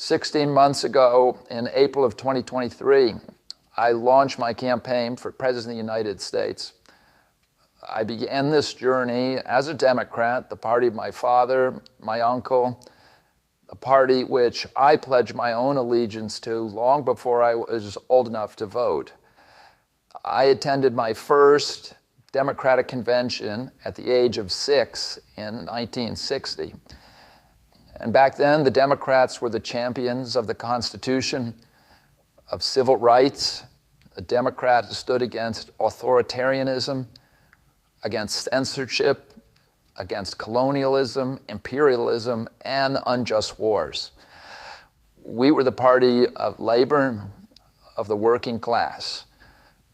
16 months ago, in April of 2023, I launched my campaign for President of the United States. I began this journey as a Democrat, the party of my father, my uncle, a party which I pledged my own allegiance to long before I was old enough to vote. I attended my first Democratic convention at the age of 6 in 1960. And back then, the Democrats were the champions of the Constitution, of civil rights. A Democrat who stood against authoritarianism, against censorship, against colonialism, imperialism, and unjust wars. We were the party of labor, of the working class.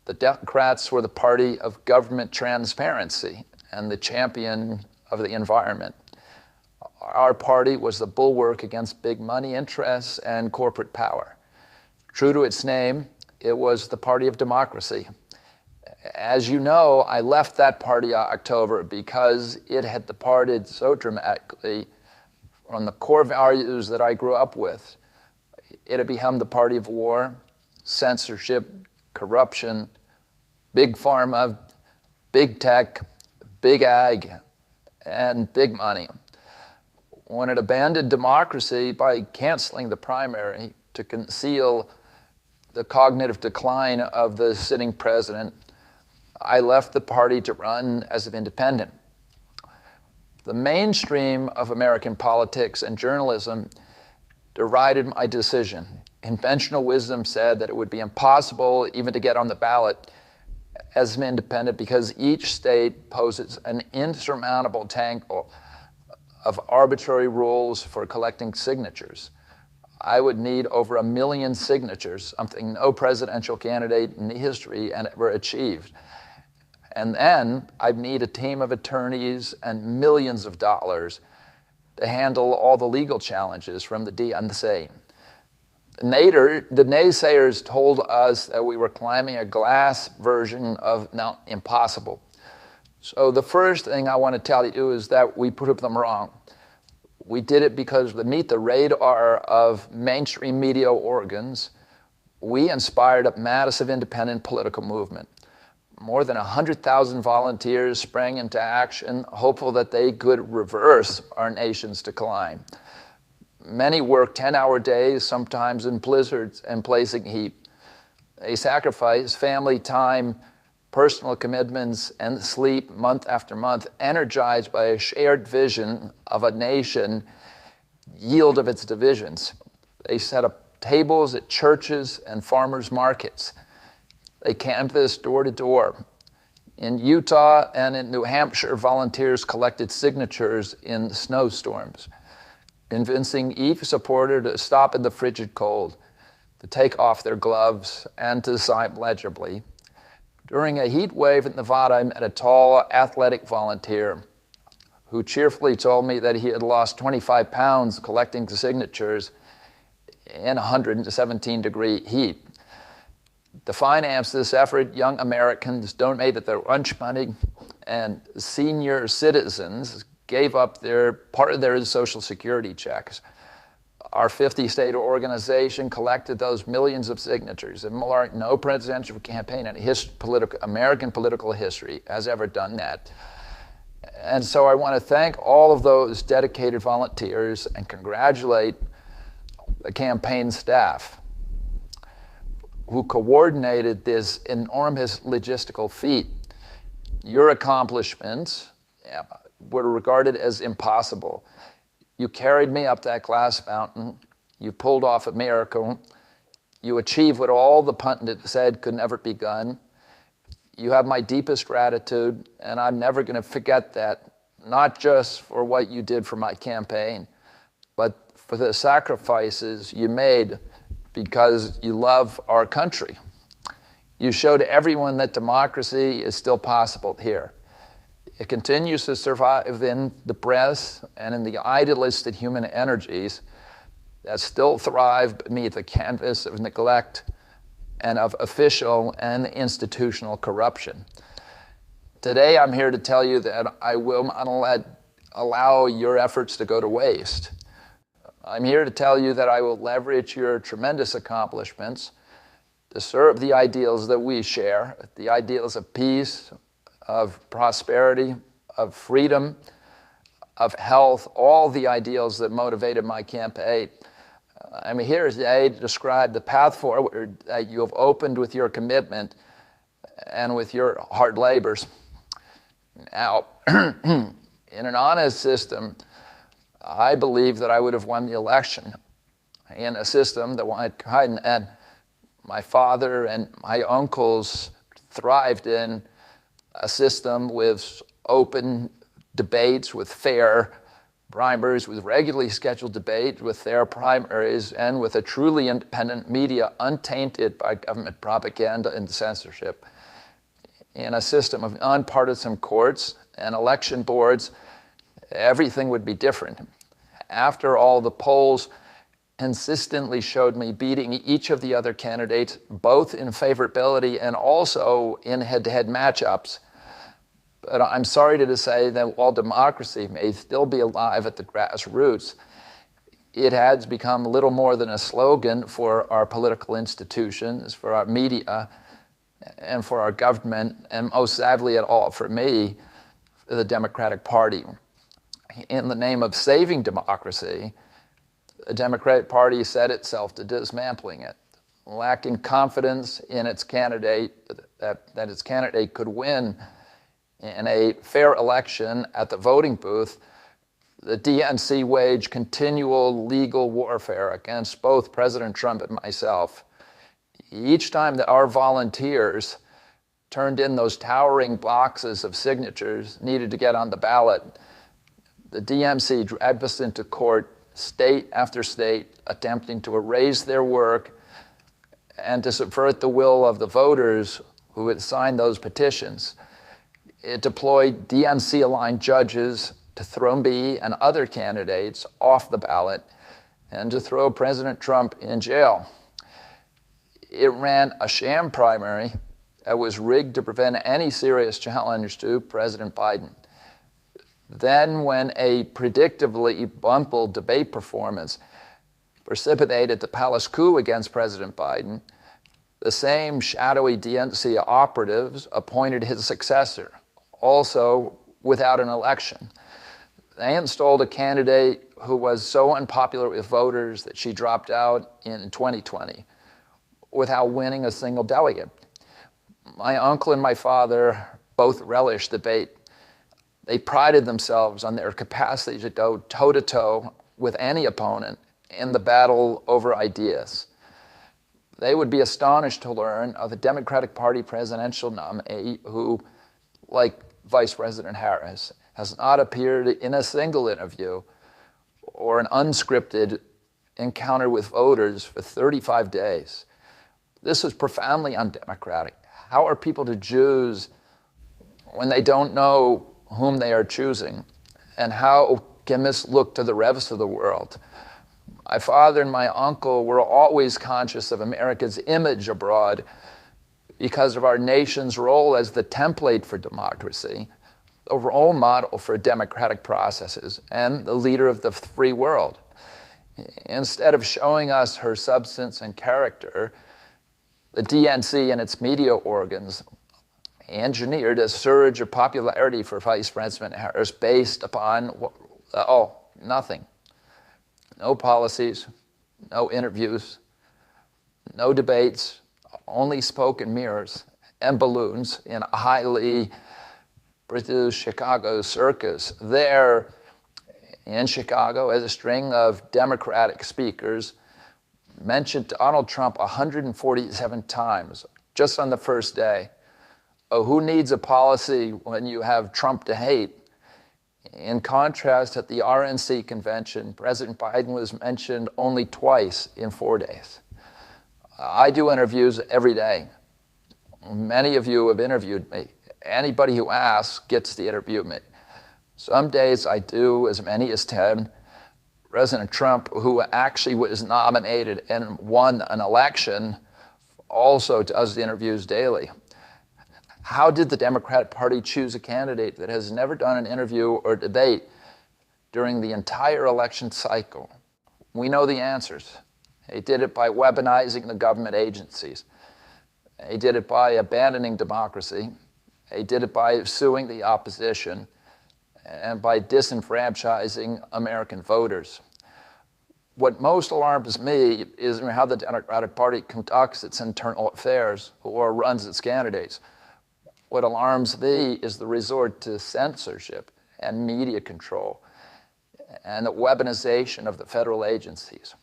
The Democrats were the party of government transparency and the champion of the environment. Our party was the bulwark against big money interests and corporate power. True to its name, it was the party of democracy. As you know, I left that party in October because it had departed so dramatically from the core values that I grew up with. It had become the party of war, censorship, corruption, big pharma, big tech, big ag, and big money. When it abandoned democracy by canceling the primary to conceal the cognitive decline of the sitting president, I left the party to run as an independent. The mainstream of American politics and journalism derided my decision. Conventional wisdom said that it would be impossible even to get on the ballot as an independent because each state poses an insurmountable tangle of arbitrary rules for collecting signatures. I would need over 1 million signatures, something no presidential candidate in history had ever achieved. And then I'd need a team of attorneys and millions of dollars to handle all the legal challenges from the DNC. The naysayers told us that we were climbing a glass version of Mount Impossible. So the first thing I want to tell you is that we proved them wrong. We did it because beneath the radar of mainstream media organs, we inspired a massive independent political movement. More than 100,000 volunteers sprang into action, hopeful that they could reverse our nation's decline. Many worked 10-hour days, sometimes in blizzards and blazing heat. They sacrificed family time, personal commitments, and sleep month after month, energized by a shared vision of a nation yield of its divisions. They set up tables at churches and farmers' markets. They canvassed door to door. In Utah and in New Hampshire, volunteers collected signatures in snowstorms, convincing each supporter to stop in the frigid cold, to take off their gloves, and to sign legibly. During a heat wave in Nevada, I met a tall, athletic volunteer who cheerfully told me that he had lost 25 pounds collecting the signatures in 117-degree heat. To finance this effort, young Americans donated their lunch money, and senior citizens gave up part of their Social Security checks. Our 50-state organization collected those millions of signatures, and no presidential campaign in American political history has ever done that. And so I want to thank all of those dedicated volunteers and congratulate the campaign staff who coordinated this enormous logistical feat. Your accomplishments were regarded as impossible. You carried me up that glass mountain. You pulled off a miracle. You achieved what all the pundits said could never be done. You have my deepest gratitude, and I'm never going to forget that, not just for what you did for my campaign, but for the sacrifices you made because you love our country. You showed everyone that democracy is still possible here. It continues to survive in the press and in the idealistic human energies that still thrive beneath the canvas of neglect and of official and institutional corruption. Today, I'm here to tell you that I will not allow your efforts to go to waste. I'm here to tell you that I will leverage your tremendous accomplishments to serve the ideals that we share, the ideals of peace, of prosperity, of freedom, of health, all the ideals that motivated my campaign. I'm here today to describe the path forward that you have opened with your commitment and with your hard labors. Now, in an honest system, I believe that I would have won the election. In a system that and my father and my uncles thrived in, a system with open debates, with fair primaries, with regularly scheduled debate, with fair primaries, and with a truly independent media untainted by government propaganda and censorship. In a system of nonpartisan courts and election boards, everything would be different. After all, the polls consistently showed me beating each of the other candidates, both in favorability and also in head-to-head matchups. But I'm sorry to say that while democracy may still be alive at the grassroots, it has become little more than a slogan for our political institutions, for our media, and for our government, and most sadly at all for me, the Democratic Party. In the name of saving democracy, the Democratic Party set itself to dismantling it, lacking confidence in its candidate, that its candidate could win in a fair election at the voting booth. The DNC waged continual legal warfare against both President Trump and myself. Each time that our volunteers turned in those towering boxes of signatures needed to get on the ballot, the DNC dragged us into court, state after state, attempting to erase their work and to subvert the will of the voters who had signed those petitions. It deployed DNC-aligned judges to throw me and other candidates off the ballot and to throw President Trump in jail. It ran a sham primary that was rigged to prevent any serious challenge to President Biden. Then, when a predictably bumbled debate performance precipitated the palace coup against President Biden, the same shadowy DNC operatives appointed his successor, also without an election. They installed a candidate who was so unpopular with voters that she dropped out in 2020 without winning a single delegate. My uncle and my father both relished debate. They prided themselves on their capacity to go toe-to-toe with any opponent in the battle over ideas. They would be astonished to learn of a Democratic Party presidential nominee who, like Vice President Harris, has not appeared in a single interview or an unscripted encounter with voters for 35 days. This is profoundly undemocratic. How are people to choose when they don't know whom they are choosing? And how can this look to the rest of the world? My father and my uncle were always conscious of America's image abroad because of our nation's role as the template for democracy, a role model for democratic processes, and the leader of the free world. Instead of showing us her substance and character, the DNC and its media organs engineered a surge of popularity for Vice President Harris based upon, nothing. No policies, no interviews, no debates, only smoke and mirrors and balloons in a highly produced Chicago circus. There in Chicago, as a string of Democratic speakers mentioned Donald Trump 147 times just on the first day. Who needs a policy when you have Trump to hate? In contrast, at the RNC convention, President Biden was mentioned only twice in 4 days. I do interviews every day. Many of you have interviewed me. Anybody who asks gets to interview me. Some days I do as many as 10. President Trump, who actually was nominated and won an election, also does the interviews daily. How did the Democratic Party choose a candidate that has never done an interview or debate during the entire election cycle? We know the answers. They did it by weaponizing the government agencies. They did it by abandoning democracy. They did it by suing the opposition and by disenfranchising American voters. What most alarms me is how the Democratic Party conducts its internal affairs or runs its candidates. What alarms me is the resort to censorship and media control and the weaponization of the federal agencies.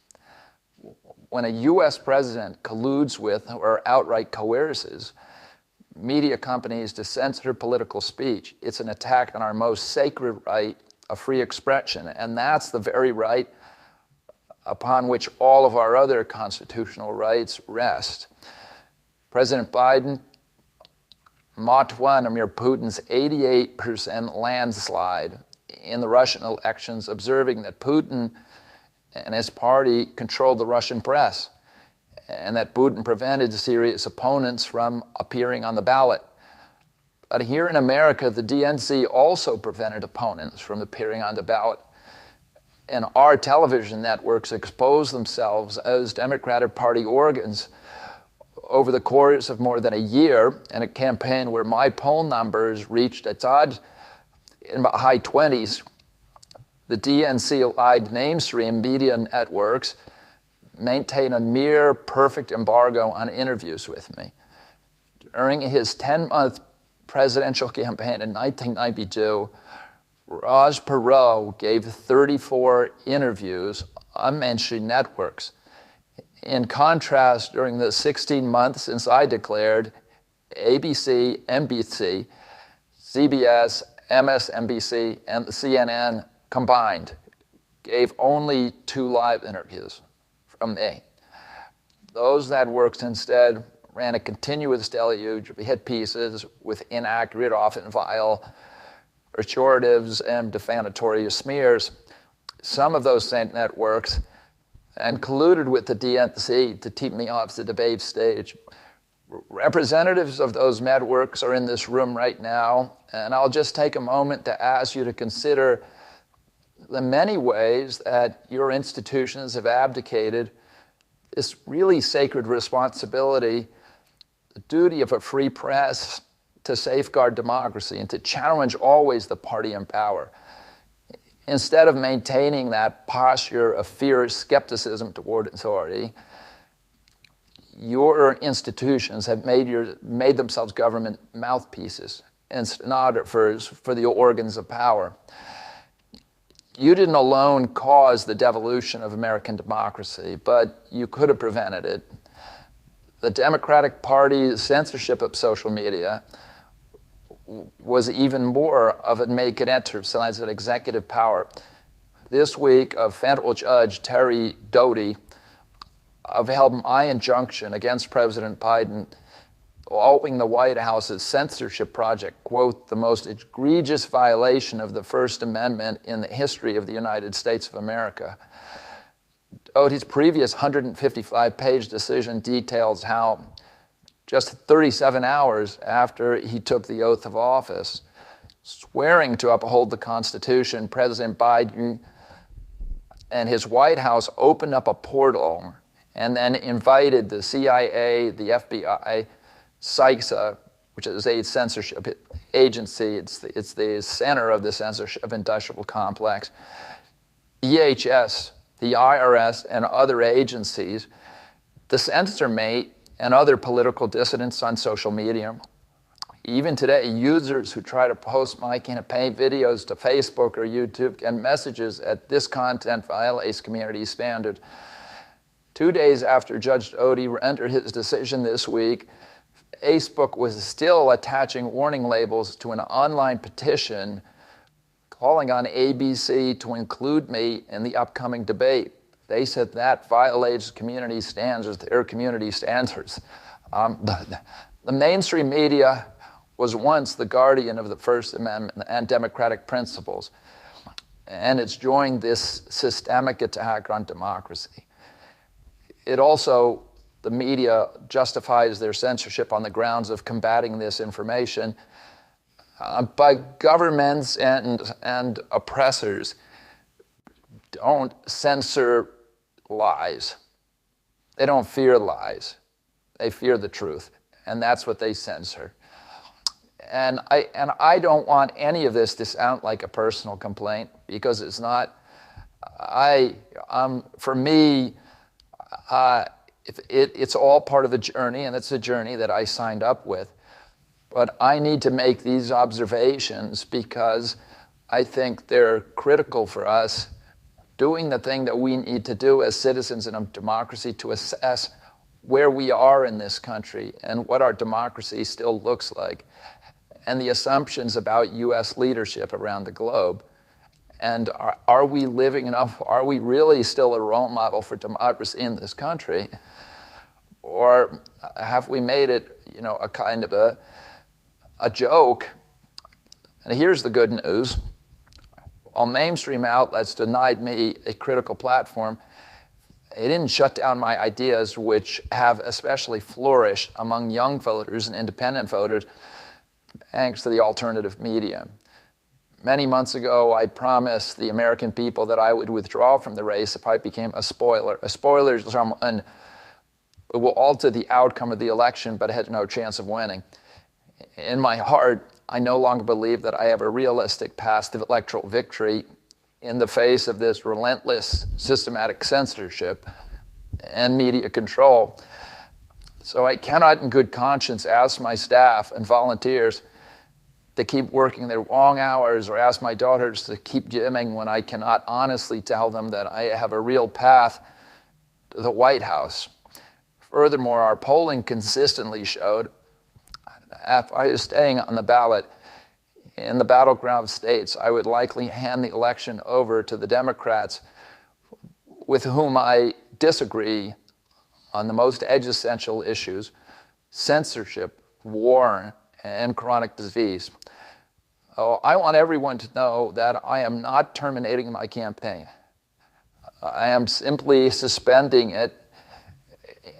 When a U.S. president colludes with or outright coerces media companies to censor political speech, it's an attack on our most sacred right of free expression, and that's the very right upon which all of our other constitutional rights rest. President Biden mocked Vladimir Putin's 88% landslide in the Russian elections, observing that Putin and his party controlled the Russian press and that Putin prevented serious opponents from appearing on the ballot. But here in America, the DNC also prevented opponents from appearing on the ballot. And our television networks exposed themselves as Democratic Party organs over the course of more than a year in a campaign where my poll numbers reached its odds in the high 20s. The DNC-allied mainstream media networks maintain a near perfect embargo on interviews with me. During his 10-month presidential campaign in 1992, Raj Perot gave 34 interviews on mainstream networks. In contrast, during the 16 months since I declared, ABC, NBC, CBS, MSNBC, and the CNN combined gave only 2 live interviews from me. Those networks instead ran a continuous deluge of hit pieces with inaccurate, often vile, pejoratives and defamatory smears. Some of those same networks and colluded with the DNC to keep me off the debate stage. Representatives of those networks are in this room right now, and I'll just take a moment to ask you to consider the many ways that your institutions have abdicated this really sacred responsibility, the duty of a free press to safeguard democracy and to challenge always the party in power. Instead of maintaining that posture of fierce skepticism toward authority, your institutions have made themselves government mouthpieces and stenographers for the organs of power. You didn't alone cause the devolution of American democracy, but you could have prevented it. The Democratic Party's censorship of social media was even more of a naked exercise of executive power. This week, a federal judge, Terry Doughty, upheld my injunction against President Biden, calling the White House's censorship project, quote, the most egregious violation of the First Amendment in the history of the United States of America. Doughty's previous 155-page decision details how just 37 hours after he took the oath of office, swearing to uphold the Constitution, President Biden and his White House opened up a portal and then invited the CIA, the FBI, CISA, which is a censorship agency, it's the center of the censorship industrial complex, DHS, the IRS, and other agencies to censor me and other political dissidents on social media. Even today, users who try to post my campaign videos to Facebook or YouTube get messages that this content violates community standards. 2 days after Judge Doughty rendered his decision this week, Facebook was still attaching warning labels to an online petition calling on ABC to include me in the upcoming debate. They said that violates community standards, their community standards. The mainstream media was once the guardian of the First Amendment and democratic principles, and it's joined this systemic attack on democracy. It also, the media justifies their censorship on the grounds of combating this information. But governments and oppressors don't censor lies. They don't fear lies. They fear the truth. And that's what they censor. And I don't want any of this to sound like a personal complaint, because it's not. For me, it's all part of a journey, and it's a journey that I signed up with. But I need to make these observations because I think they're critical for us doing the thing that we need to do as citizens in a democracy to assess where we are in this country and what our democracy still looks like, and the assumptions about U.S. leadership around the globe. And are we living enough? Are we really still a role model for democracy in this country? Or have we made it, a kind of a joke? And here's the good news. While mainstream outlets denied me a critical platform, it didn't shut down my ideas, which have especially flourished among young voters and independent voters, thanks to the alternative media. Many months ago, I promised the American people that I would withdraw from the race if I became a spoiler. A spoiler is someone who will alter the outcome of the election but had no chance of winning. In my heart, I no longer believe that I have a realistic path to electoral victory in the face of this relentless systematic censorship and media control. So I cannot in good conscience ask my staff and volunteers to keep working their long hours or ask my daughters to keep gymming when I cannot honestly tell them that I have a real path to the White House. Furthermore, our polling consistently showed if I was staying on the ballot in the battleground states, I would likely hand the election over to the Democrats with whom I disagree on the most existential issues: censorship, war, and chronic disease. I want everyone to know that I am not terminating my campaign. I am simply suspending it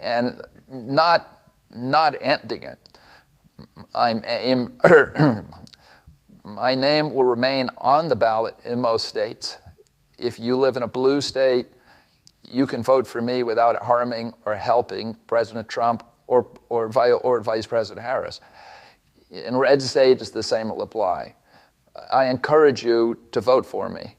and not ending it. My name will remain on the ballot in most states. If you live in a blue state, you can vote for me without harming or helping President Trump or Vice President Harris. In red states, the same will apply. I encourage you to vote for me.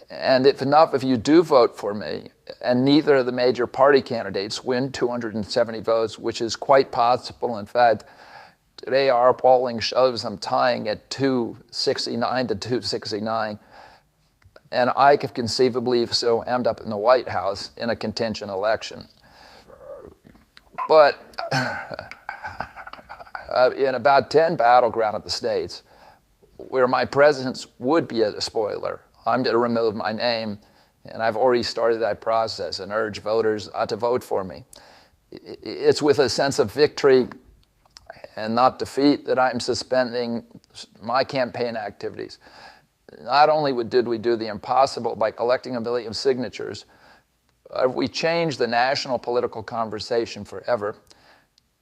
And if you do vote for me, and neither of the major party candidates win 270 votes, which is quite possible. In fact, today our polling shows them tying at 269 to 269. And I could conceivably so end up in the White House in a contingent election. But in about 10 battleground of the states where my presence would be a spoiler, I'm to remove my name, and I've already started that process and urge voters to vote for me. It's with a sense of victory and not defeat that I'm suspending my campaign activities. Not only did we do the impossible by collecting 1 million signatures, we changed the national political conversation forever.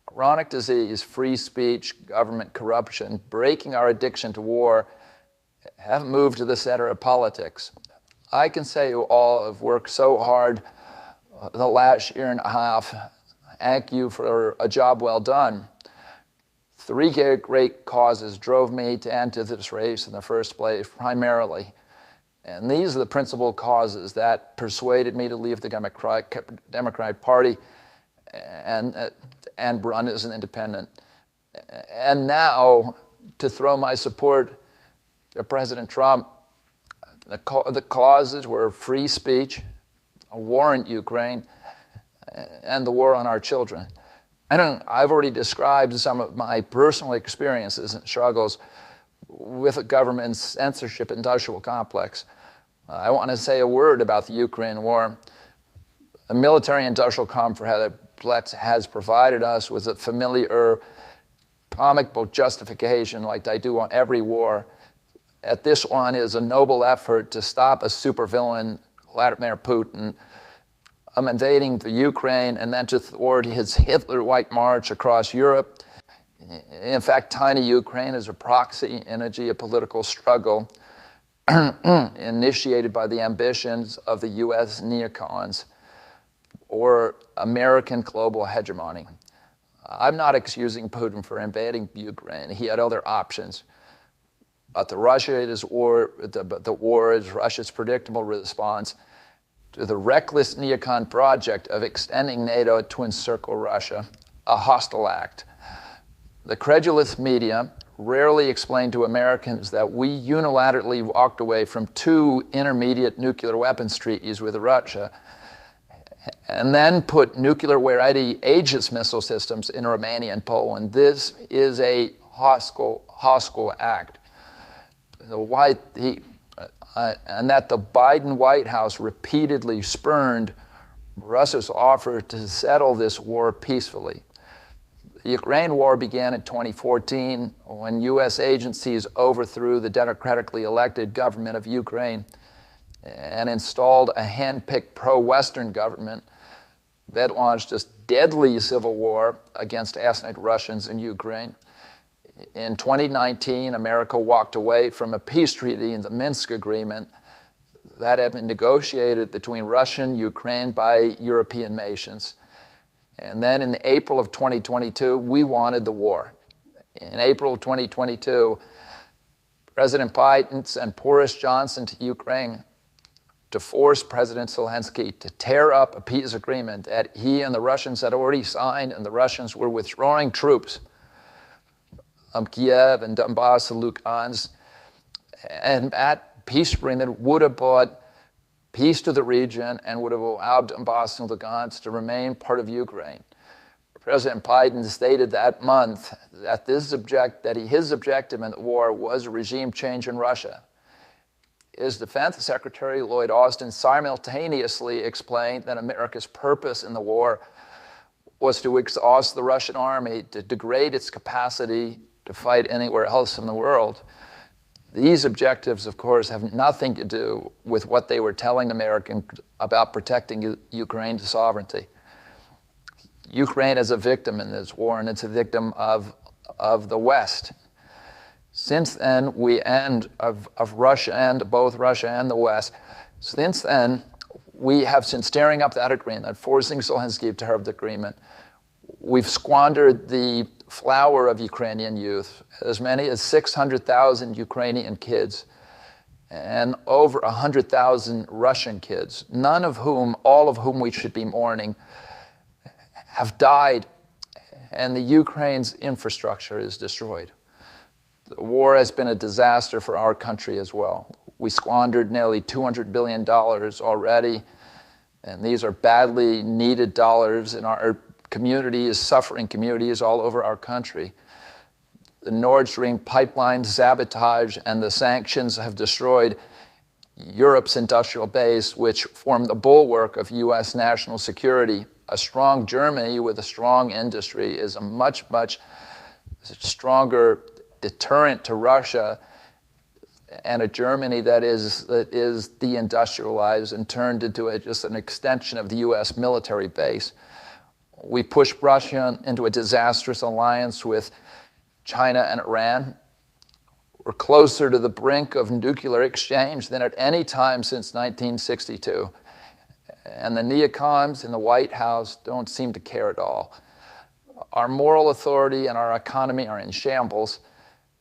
Chronic disease, free speech, government corruption, breaking our addiction to war have moved to the center of politics. I can say you all have worked so hard the last year and a half. Thank you for a job well done. 3 great causes drove me to enter this race in the first place, primarily. And these are the principal causes that persuaded me to leave the Democratic Party and run as an independent. And now, to throw my support to President Trump, the causes were free speech, a war in Ukraine, and the war on our children. I've already described some of my personal experiences and struggles with the government's censorship industrial complex. I want to say a word about the Ukraine war. The military-industrial complex has provided us with a familiar comic book justification, like they do on every war. At this one is a noble effort to stop a supervillain, Vladimir Putin, invading the Ukraine and then to thwart his Hitler White March across Europe. In fact, tiny Ukraine is a proxy in a geopolitical struggle initiated by the ambitions of the U.S. neocons. or American global hegemony. I'm not excusing Putin for invading Ukraine. He had other options. But the war is Russia's predictable response to the reckless neocon project of extending NATO to encircle Russia, a hostile act. The credulous media rarely explain to Americans that we unilaterally walked away from 2 intermediate nuclear weapons treaties with Russia and then put nuclear-ready Aegis missile systems in Romania and Poland. This is a hostile act. And that the Biden White House repeatedly spurned Russia's offer to settle this war peacefully. The Ukraine war began in 2014 when U.S. agencies overthrew the democratically elected government of Ukraine and installed a hand-picked pro-Western government that launched this deadly civil war against ethnic Russians in Ukraine. In 2019, America walked away from a peace treaty in the Minsk Agreement that had been negotiated between Russia and Ukraine by European nations. And then in April of 2022, we wanted the war. In April of 2022, President Biden sent Boris Johnson to Ukraine to force President Zelensky to tear up a peace agreement that he and the Russians had already signed, and the Russians were withdrawing troops from Kiev and Donbass and Luhansk. And that peace agreement would have brought peace to the region and would have allowed Donbass and Lugansk to remain part of Ukraine. President Biden stated that month that his objective in the war was a regime change in Russia. His Defense Secretary, Lloyd Austin, simultaneously explained that America's purpose in the war was to exhaust the Russian army, to degrade its capacity to fight anywhere else in the world. These objectives, of course, have nothing to do with what they were telling Americans about protecting Ukraine's sovereignty. Ukraine is a victim in this war, and it's a victim of the West. Since then, of Russia and both Russia and the West, since then, we have, since tearing up that agreement, forcing Zelensky to have the agreement, we've squandered the flower of Ukrainian youth, as many as 600,000 Ukrainian kids and over 100,000 Russian kids, all of whom we should be mourning, have died, and the Ukraine's infrastructure is destroyed. The war has been a disaster for our country as well. We squandered nearly $200 billion already, and these are badly needed dollars in our suffering communities all over our country. The Nord Stream pipeline sabotage and the sanctions have destroyed Europe's industrial base, which formed the bulwark of U.S. national security. A strong Germany with a strong industry is a much stronger deterrent to Russia, and a Germany that is deindustrialized and turned into just an extension of the U.S. military base. We pushed Russia into a disastrous alliance with China and Iran. We're closer to the brink of nuclear exchange than at any time since 1962. And the neocons in the White House don't seem to care at all. Our moral authority and our economy are in shambles,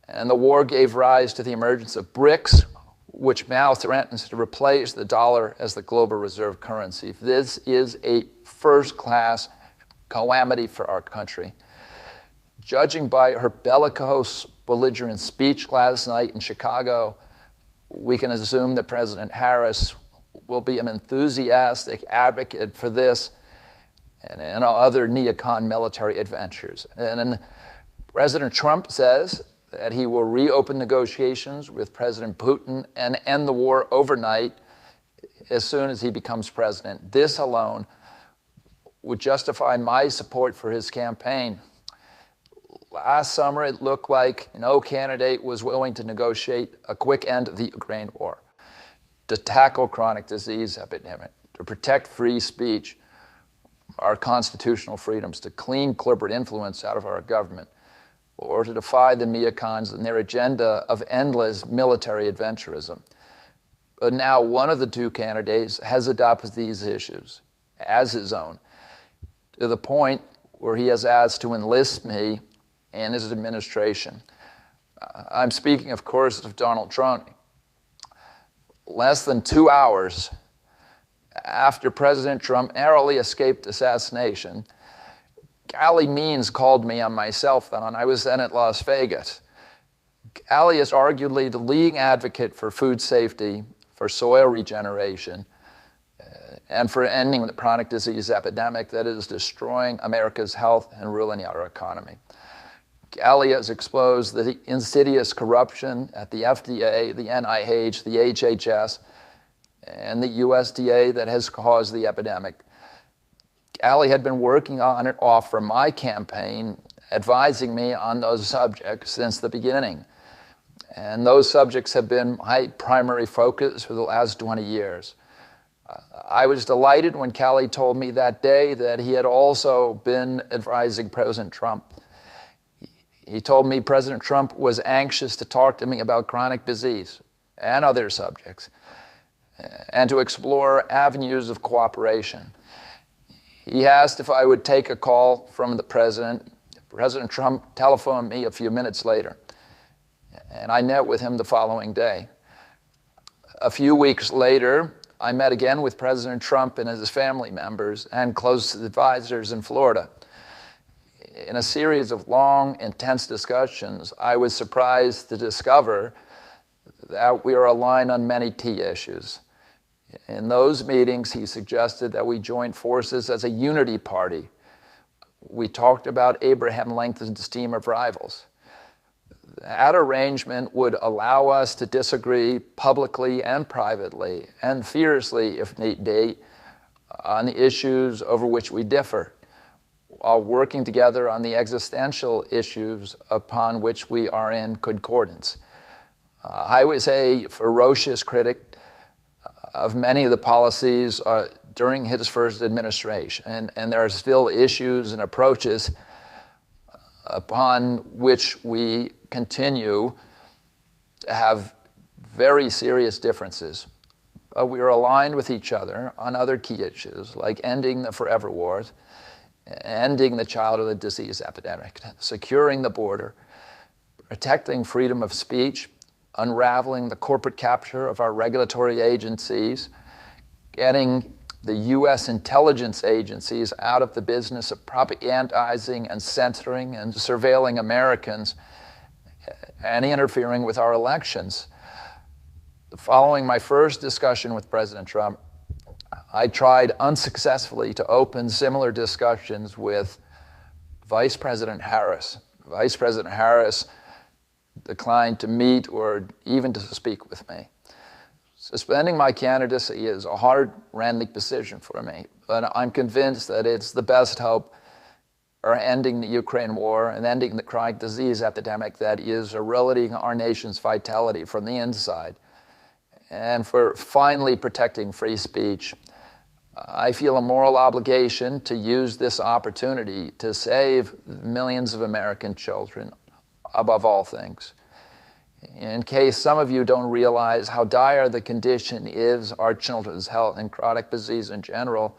and the war gave rise to the emergence of BRICS, which now threatens to replace the dollar as the global reserve currency. This is a first-class calamity for our country. Judging by her bellicose, belligerent speech last night in Chicago, we can assume that President Harris will be an enthusiastic advocate for this and other neocon military adventures. And then President Trump says that he will reopen negotiations with President Putin and end the war overnight as soon as he becomes president. This alone would justify my support for his campaign. Last summer, it looked like no candidate was willing to negotiate a quick end of the Ukraine war, to tackle chronic disease epidemic, to protect free speech, our constitutional freedoms, to clean corporate influence out of our government, or to defy the neocons and their agenda of endless military adventurism. But now one of the two candidates has adopted these issues. as his own, to the point where he has asked to enlist me and his administration. I'm speaking, of course, of Donald Trump. Less than 2 hours after President Trump narrowly escaped assassination, Galli Means called me on my cell phone. I was then at Las Vegas. Galli is arguably the leading advocate for food safety, for soil regeneration, and for ending the chronic disease epidemic that is destroying America's health and ruining our economy. Galli has exposed the insidious corruption at the FDA, the NIH, the HHS, and the USDA that has caused the epidemic. Galli had been working on and off for my campaign, advising me on those subjects since the beginning. And those subjects have been my primary focus for the last 20 years. I was delighted when Galli told me that day that he had also been advising President Trump. He told me President Trump was anxious to talk to me about chronic disease and other subjects, and to explore avenues of cooperation. He asked if I would take a call from the president. President Trump telephoned me a few minutes later, and I met with him the following day. A few weeks later, I met again with President Trump and his family members and close advisors in Florida. In a series of long, intense discussions, I was surprised to discover that we are aligned on many key issues. In those meetings, he suggested that we join forces as a unity party. We talked about Abraham Lincoln's team of rivals. That arrangement would allow us to disagree publicly and privately, and fiercely, if need be, on the issues over which we differ, while working together on the existential issues upon which we are in concordance. I was a ferocious critic of many of the policies during his first administration, and there are still issues and approaches upon which we continue to have very serious differences. We are aligned with each other on other key issues, like ending the forever wars, ending the childhood disease epidemic, securing the border, protecting freedom of speech, unraveling the corporate capture of our regulatory agencies, getting the U.S. intelligence agencies out of the business of propagandizing and censoring and surveilling Americans and interfering with our elections. Following my first discussion with President Trump, I tried unsuccessfully to open similar discussions with Vice President Harris. Vice President Harris declined to meet or even to speak with me. Suspending my candidacy is a hard, random decision for me, but I'm convinced that it's the best hope for ending the Ukraine war and ending the chronic disease epidemic that is eroding our nation's vitality from the inside, and for finally protecting free speech. I feel a moral obligation to use this opportunity to save millions of American children above all things. In case some of you don't realize how dire the condition is, our children's health and chronic disease in general,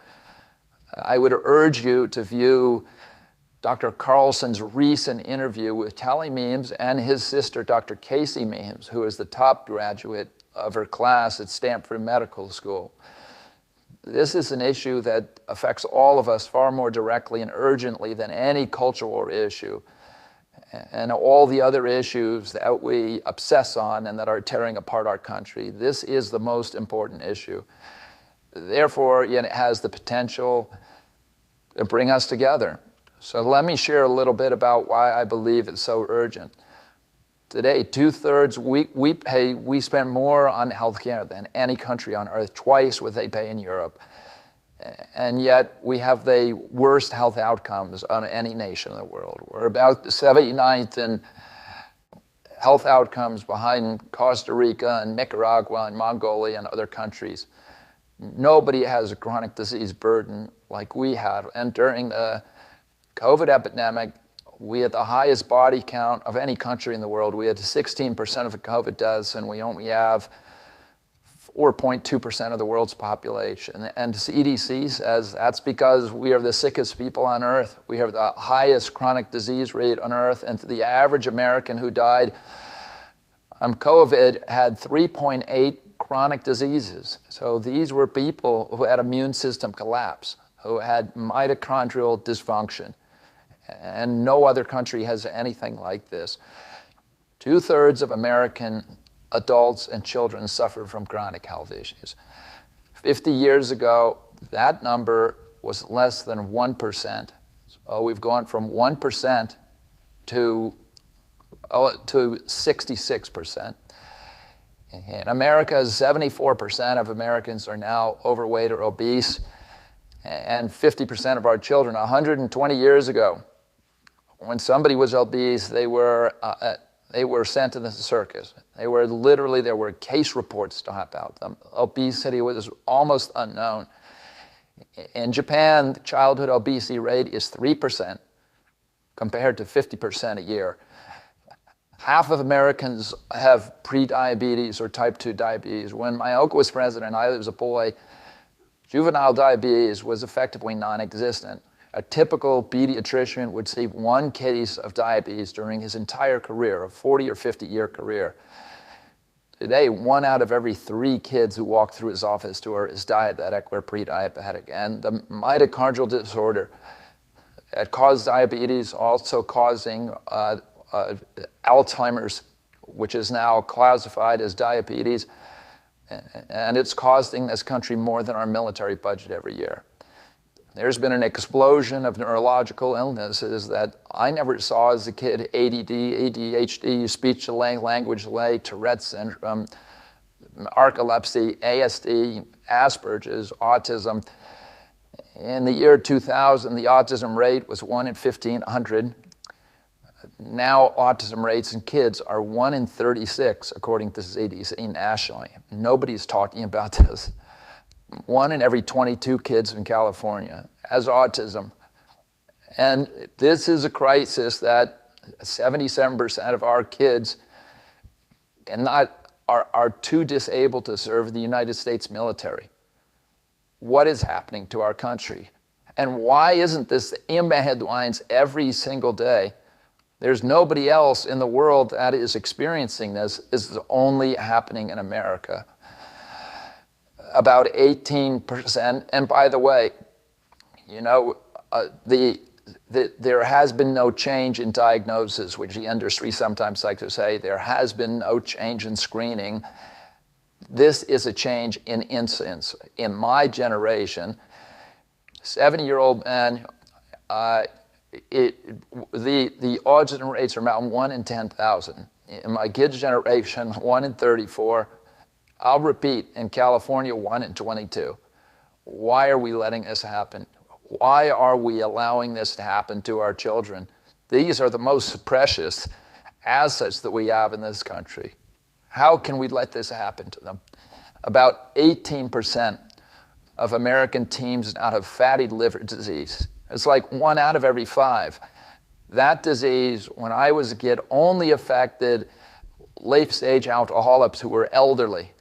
I would urge you to view Dr. Carlson's recent interview with Galli Means and his sister, Dr. Casey Means, who is the top graduate of her class at Stanford Medical School. This is an issue that affects all of us far more directly and urgently than any cultural issue, and all the other issues that we obsess on and that are tearing apart our country. This is the most important issue. Therefore, it has the potential to bring us together. So let me share a little bit about why I believe it's so urgent. Today, 2/3, we spend more on healthcare than any country on earth, twice what they pay in Europe. And yet we have the worst health outcomes on any nation in the world. We're about the 79th in health outcomes behind Costa Rica and Nicaragua and Mongolia and other countries. Nobody has a chronic disease burden like we have. And during the COVID epidemic, we had the highest body count of any country in the world. We had 16% of the COVID deaths, and we only have 4.2% of the world's population. And CDC says that's because we are the sickest people on earth. We have the highest chronic disease rate on earth. And the average American who died on COVID had 3.8 chronic diseases. So these were people who had immune system collapse, who had mitochondrial dysfunction. And no other country has anything like this. 2/3 of American adults and children suffer from chronic health issues. 50 years ago, that number was less than 1%. So we've gone from 1% to 66%. In America, 74% of Americans are now overweight or obese, and 50% of our children. 120 years ago, when somebody was obese, they were sent to the circus. There were case reports about them. Obesity was almost unknown. In Japan, the childhood obesity rate is 3% compared to 50% a year. Half of Americans have prediabetes or type 2 diabetes. When my uncle was president, I was a boy, juvenile diabetes was effectively non-existent. A typical pediatrician would see one case of diabetes during his entire career, a 40 or 50-year career. Today, 1 out of every 3 kids who walk through his office door is diabetic or pre-diabetic. And the mitochondrial disorder that causes diabetes, also causing Alzheimer's, which is now classified as diabetes, and it's costing this country more than our military budget every year. There's been an explosion of neurological illnesses that I never saw as a kid: ADD, ADHD, speech delay, language delay, Tourette's syndrome, narcolepsy, ASD, Asperger's, autism. In the year 2000, the autism rate was 1 in 1,500. Now autism rates in kids are 1 in 36, according to CDC nationally. Nobody's talking about this. 1 in every 22 kids in California has autism. And this is a crisis that 77% of our kids are too disabled to serve the United States military. What is happening to our country? And why isn't this in the headlines every single day? There's nobody else in the world that is experiencing this. This is only happening in America. About 18%, and by the way, you know, there has been no change in diagnosis, which the industry sometimes likes to say. There has been no change in screening. This is a change in incidence. In my generation, 70-year-old men, the autism rates are about 1 in 10,000. In my kids' generation, 1 in 34. I'll repeat, in California, 1 in 22. Why are we letting this happen? Why are we allowing this to happen to our children? These are the most precious assets that we have in this country. How can we let this happen to them? About 18% of American teens now have fatty liver disease. It's like 1 out of every 5. That disease, when I was a kid, only affected late-stage alcoholics who were elderly.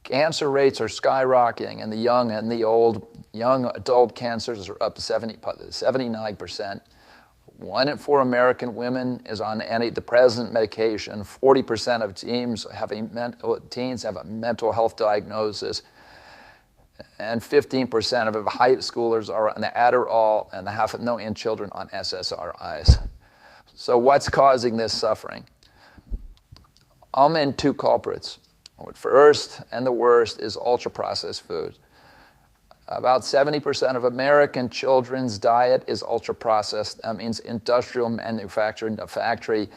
Cancer rates are skyrocketing in the young and the old. Young adult cancers are up 79%. 1 in 4 American women is on antidepressant medication. 40% of teens have a mental health diagnosis. And 15% of high schoolers are on Adderall, and 500,000 children on SSRIs. So what's causing this suffering? I'm in 2 culprits. First, and the worst, is ultra-processed food. About 70% of American children's diet is ultra-processed. That means industrial manufactured in a factory.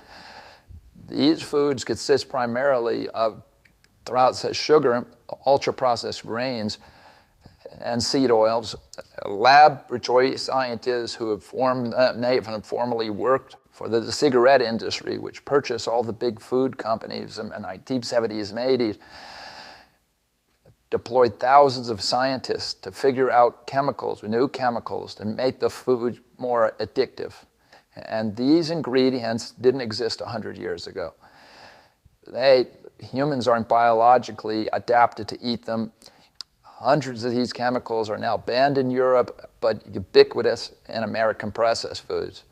These foods consist primarily of, throughout sugar, ultra-processed grains, and seed oils. Laboratory scientists who have formerly worked for the cigarette industry, which purchased all the big food companies in the 1970s and 80s, deployed thousands of scientists to figure out new chemicals to make the food more addictive. And these ingredients didn't exist 100 years ago. Humans aren't biologically adapted to eat them. Hundreds of these chemicals are now banned in Europe, but ubiquitous in American processed foods.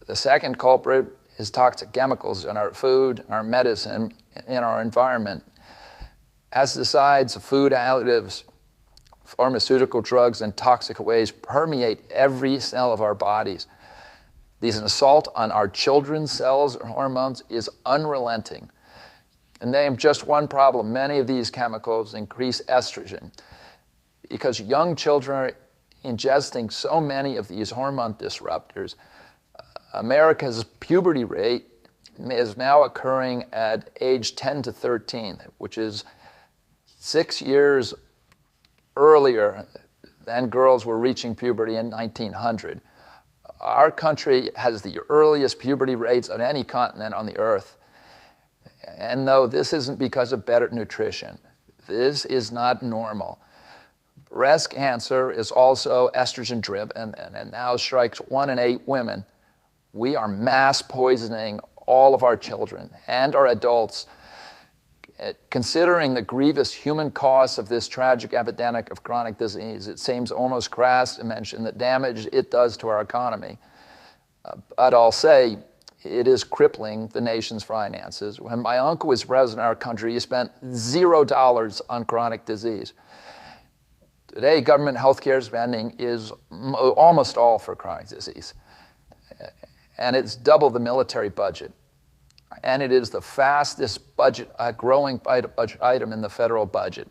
The second culprit is toxic chemicals in our food, our medicine, in our environment. Pesticides, food additives, pharmaceutical drugs, and toxic waste permeate every cell of our bodies. This assault on our children's cells or hormones is unrelenting. To name just one problem, many of these chemicals increase estrogen. Because young children are ingesting so many of these hormone disruptors, America's puberty rate is now occurring at age 10 to 13, which is 6 years earlier than girls were reaching puberty in 1900. Our country has the earliest puberty rates of any continent on the earth. And no, this isn't because of better nutrition. This is not normal. Breast cancer is also estrogen driven and now strikes 1 in 8 women. We are mass poisoning all of our children and our adults. Considering the grievous human costs of this tragic epidemic of chronic disease, it seems almost crass to mention the damage it does to our economy. But I'll say it is crippling the nation's finances. When my uncle was president of our country, he spent $0 on chronic disease. Today, government healthcare spending is almost all for chronic disease. And it's double the military budget. And it is the fastest growing budget item in the federal budget.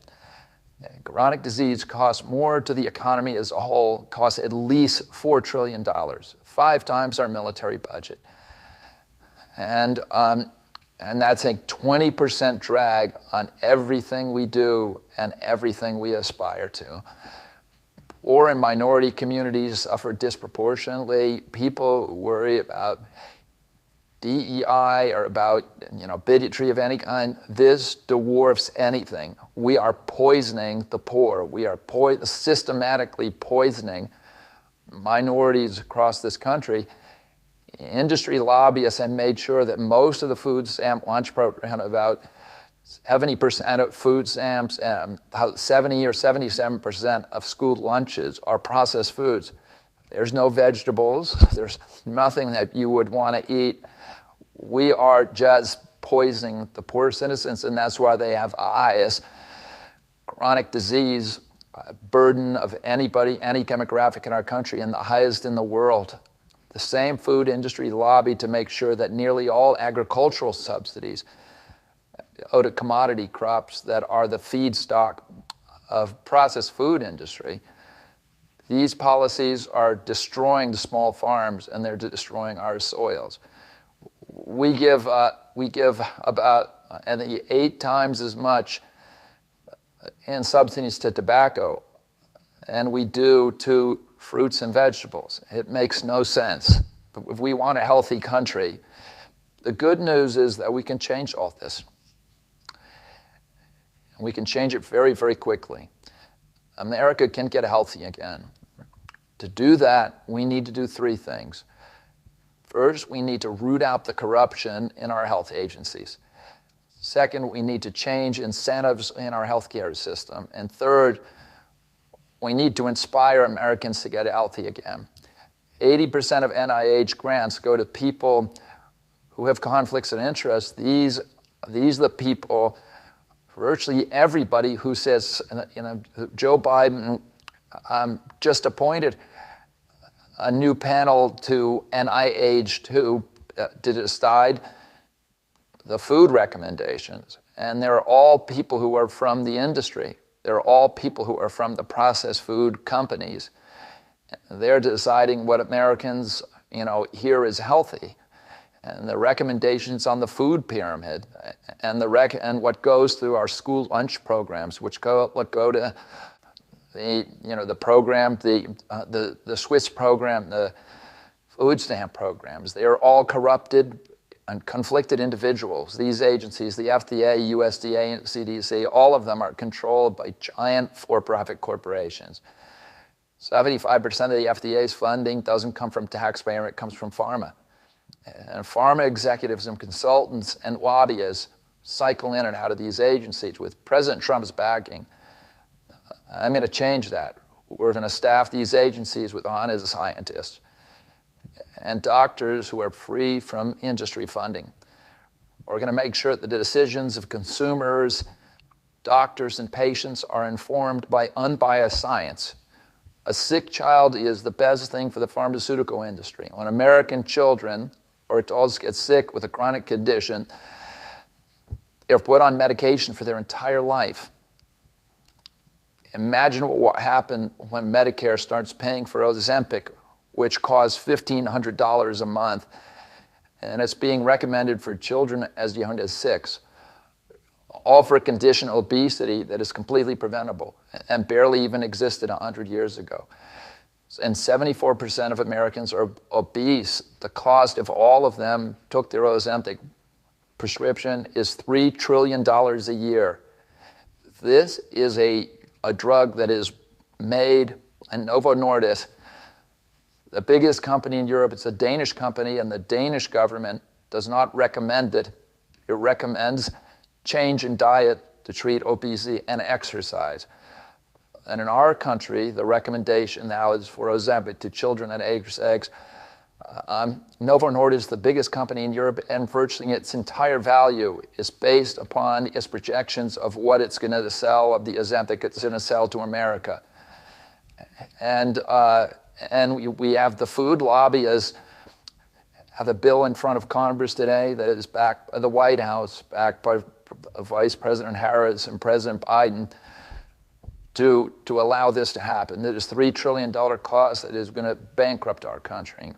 Chronic disease costs more to the economy as a whole, costs at least $4 trillion, 5 times our military budget. And that's a 20% drag on everything we do and everything we aspire to. Poor and minority communities suffer disproportionately. People worry about DEI or about bigotry of any kind. This dwarfs anything. We are poisoning the poor. We are systematically poisoning minorities across this country. Industry lobbyists have made sure that most of the food stamp lunch program, about 70% of food stamps, 70 or 77% of school lunches are processed foods. There's no vegetables. There's nothing that you would want to eat. We are just poisoning the poor citizens, and that's why they have highest chronic disease burden of anybody, any demographic in our country, and the highest in the world. The same food industry lobbied to make sure that nearly all agricultural subsidies go to commodity crops that are the feedstock of processed food industry. These policies are destroying the small farms, and they're destroying our soils. We give about 8 times as much in subsidies to tobacco than we do to fruits and vegetables. It makes no sense. But if we want a healthy country, the good news is that we can change all this. We can change it very, very quickly. America can get healthy again. To do that, we need to do 3 things. First, we need to root out the corruption in our health agencies. Second, we need to change incentives in our healthcare system. And third, we need to inspire Americans to get healthy again. 80% of NIH grants go to people who have conflicts of interest. These are the people, virtually everybody who says, Joe Biden just appointed a new panel to NIH to decide the food recommendations. And they're all people who are from the industry. They're all people who are from the processed food companies. They're deciding what Americans, hear is healthy. And the recommendations on the food pyramid and what goes through our school lunch programs, which go to the program, the Swiss program, the food stamp programs. They are all corrupted and conflicted individuals. These agencies, the FDA, USDA, and CDC, all of them are controlled by giant for-profit corporations. 75% of the FDA's funding doesn't come from taxpayer, it comes from pharma. And pharma executives and consultants and lobbyists cycle in and out of these agencies. With President Trump's backing, I'm going to change that. We're going to staff these agencies with honest scientists and doctors who are free from industry funding. We're going to make sure that the decisions of consumers, doctors, and patients are informed by unbiased science. A sick child is the best thing for the pharmaceutical industry. When American children or adults get sick with a chronic condition, they're put on medication for their entire life. Imagine what happened when Medicare starts paying for Ozempic, which costs $1,500 a month, and it's being recommended for children as young as 6, all for a condition, obesity, that is completely preventable and barely even existed 100 years ago. And 74% of Americans are obese. The cost, if all of them took their Ozempic prescription, is $3 trillion a year. This is a drug that is made in Novo Nordisk, the biggest company in Europe. It's a Danish company, and the Danish government does not recommend it. It recommends change in diet to treat obesity and exercise. And in our country, the recommendation now is for Ozempic to children at age 6. Novo Nordisk is the biggest company in Europe, and virtually its entire value is based upon its projections of what it's going to sell, of the Ozempic it's going to sell to America. And we have the food lobbyists have a bill in front of Congress today that is backed by the White House, backed by Vice President Harris and President Biden, to allow this to happen. It is $3 trillion cost that is going to bankrupt our country.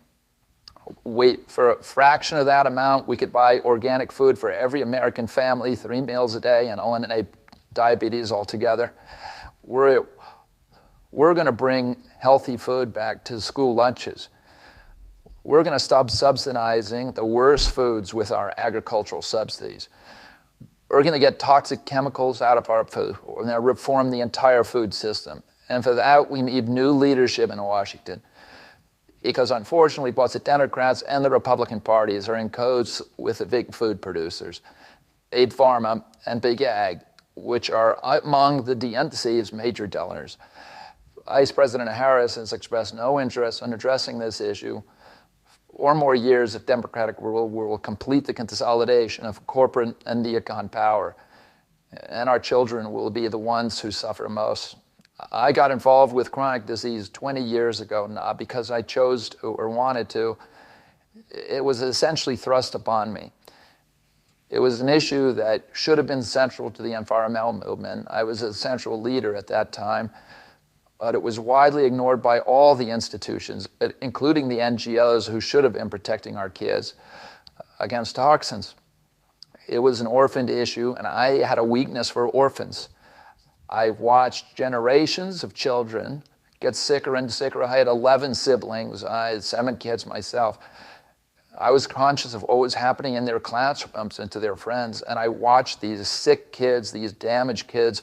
For a fraction of that amount, we could buy organic food for every American family, 3 meals a day, and eliminate diabetes altogether. We're going to bring healthy food back to school lunches. We're going to stop subsidizing the worst foods with our agricultural subsidies. We're going to get toxic chemicals out of our food. We're going to reform the entire food system. And for that, we need new leadership in Washington. Because unfortunately, both the Democrats and the Republican parties are in codes with the big food producers, Big Pharma and Big Ag, which are among the DNC's major donors. Vice President Harris has expressed no interest in addressing this issue. 4 more years of Democratic rule will complete the consolidation of corporate and neocon power, and our children will be the ones who suffer most. I got involved with chronic disease 20 years ago, not because I chose to or wanted to. It was essentially thrust upon me. It was an issue that should have been central to the environmental movement. I was a central leader at that time, but it was widely ignored by all the institutions, including the NGOs who should have been protecting our kids against toxins. It was an orphaned issue, and I had a weakness for orphans. I watched generations of children get sicker and sicker. I had 11 siblings. I had 7 kids myself. I was conscious of what was happening in their classrooms and to their friends, and I watched these sick kids, these damaged kids.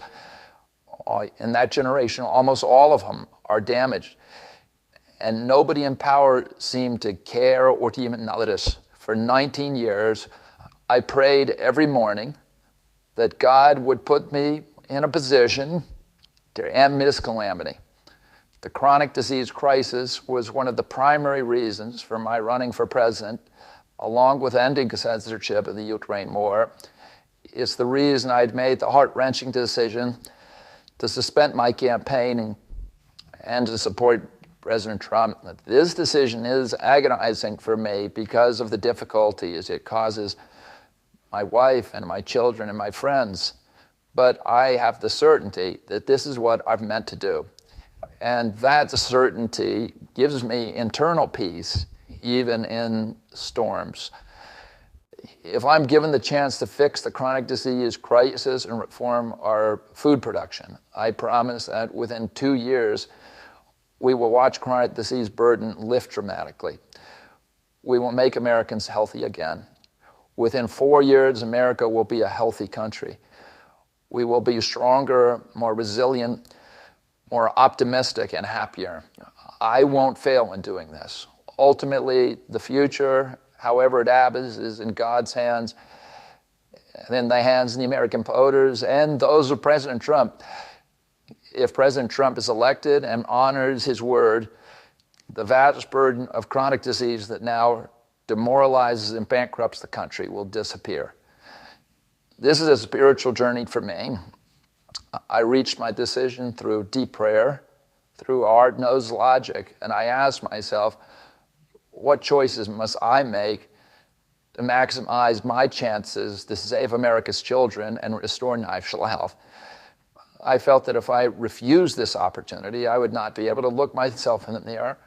In that generation, almost all of them are damaged. And nobody in power seemed to care or to even notice. For 19 years, I prayed every morning that God would put me in a position to end this calamity. The chronic disease crisis was one of the primary reasons for my running for president, along with ending censorship of the Ukraine war. It's the reason I'd made the heart-wrenching decision to suspend my campaign and to support President Trump. This decision is agonizing for me because of the difficulties it causes my wife and my children and my friends. But I have the certainty that this is what I've meant to do. And that certainty gives me internal peace, even in storms. If I'm given the chance to fix the chronic disease crisis and reform our food production, I promise that within 2 years, we will watch chronic disease burden lift dramatically. We will make Americans healthy again. Within 4 years, America will be a healthy country. We will be stronger, more resilient, more optimistic, and happier. I won't fail in doing this. Ultimately, the future, however it happens, is in God's hands. in the hands of the American voters and those of President Trump. If President Trump is elected and honors his word, the vast burden of chronic disease that now demoralizes and bankrupts the country will disappear. This is a spiritual journey for me. I reached my decision through deep prayer, through hard-nosed logic, and I asked myself, what choices must I make to maximize my chances to save America's children and restore national health? I felt that if I refused this opportunity, I would not be able to look myself in the mirror,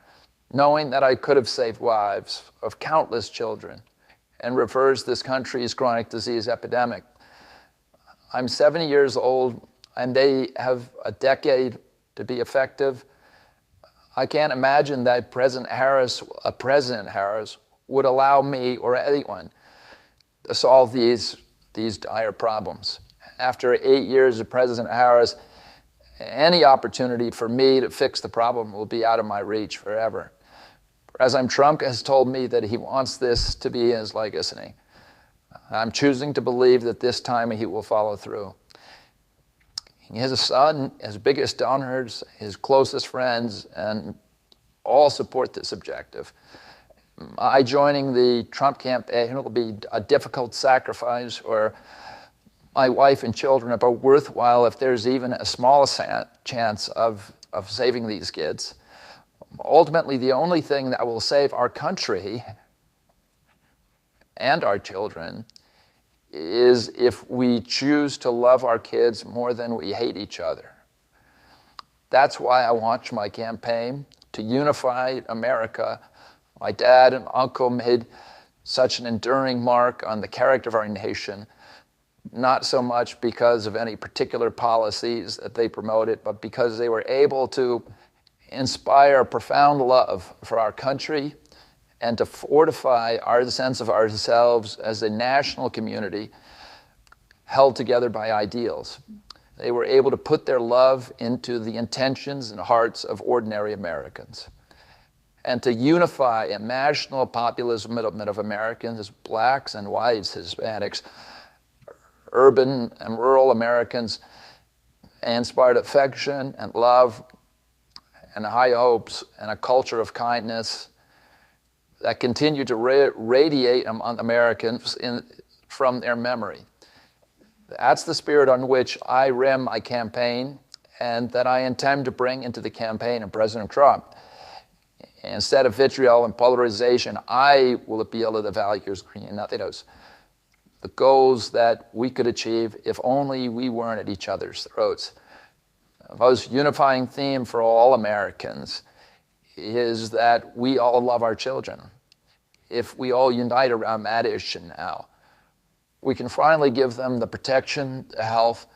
knowing that I could have saved lives of countless children and reversed this country's chronic disease epidemic. I'm 70 years old, and they have a decade to be effective. I can't imagine that President Harris would allow me or anyone to solve these dire problems. After 8 years of President Harris, any opportunity for me to fix the problem will be out of my reach forever. President Trump has told me that he wants this to be his legacy. I'm choosing to believe that this time he will follow through. His son, his biggest donors, his closest friends, and all support this objective. My joining the Trump campaign will be a difficult sacrifice, or my wife and children are worthwhile if there's even a small chance of saving these kids. Ultimately, the only thing that will save our country and our children is if we choose to love our kids more than we hate each other. That's why I launched my campaign to unify America. My dad and uncle made such an enduring mark on the character of our nation, not so much because of any particular policies that they promoted, but because they were able to inspire profound love for our country and to fortify our sense of ourselves as a national community held together by ideals. They were able to put their love into the intentions and hearts of ordinary Americans, and to unify a national populism of Americans, blacks and whites, Hispanics, urban and rural Americans, and inspired affection and love and high hopes and a culture of kindness that continue to radiate among Americans from their memory. That's the spirit on which I ran my campaign, and that I intend to bring into the campaign of President Trump. Instead of vitriol and polarization, I will appeal to the values creados, the goals that we could achieve if only we weren't at each other's throats. The most unifying theme for all Americans is that we all love our children. If we all unite around that issue now, we can finally give them the protection, the health,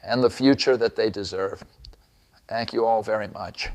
and the future that they deserve. Thank you all very much.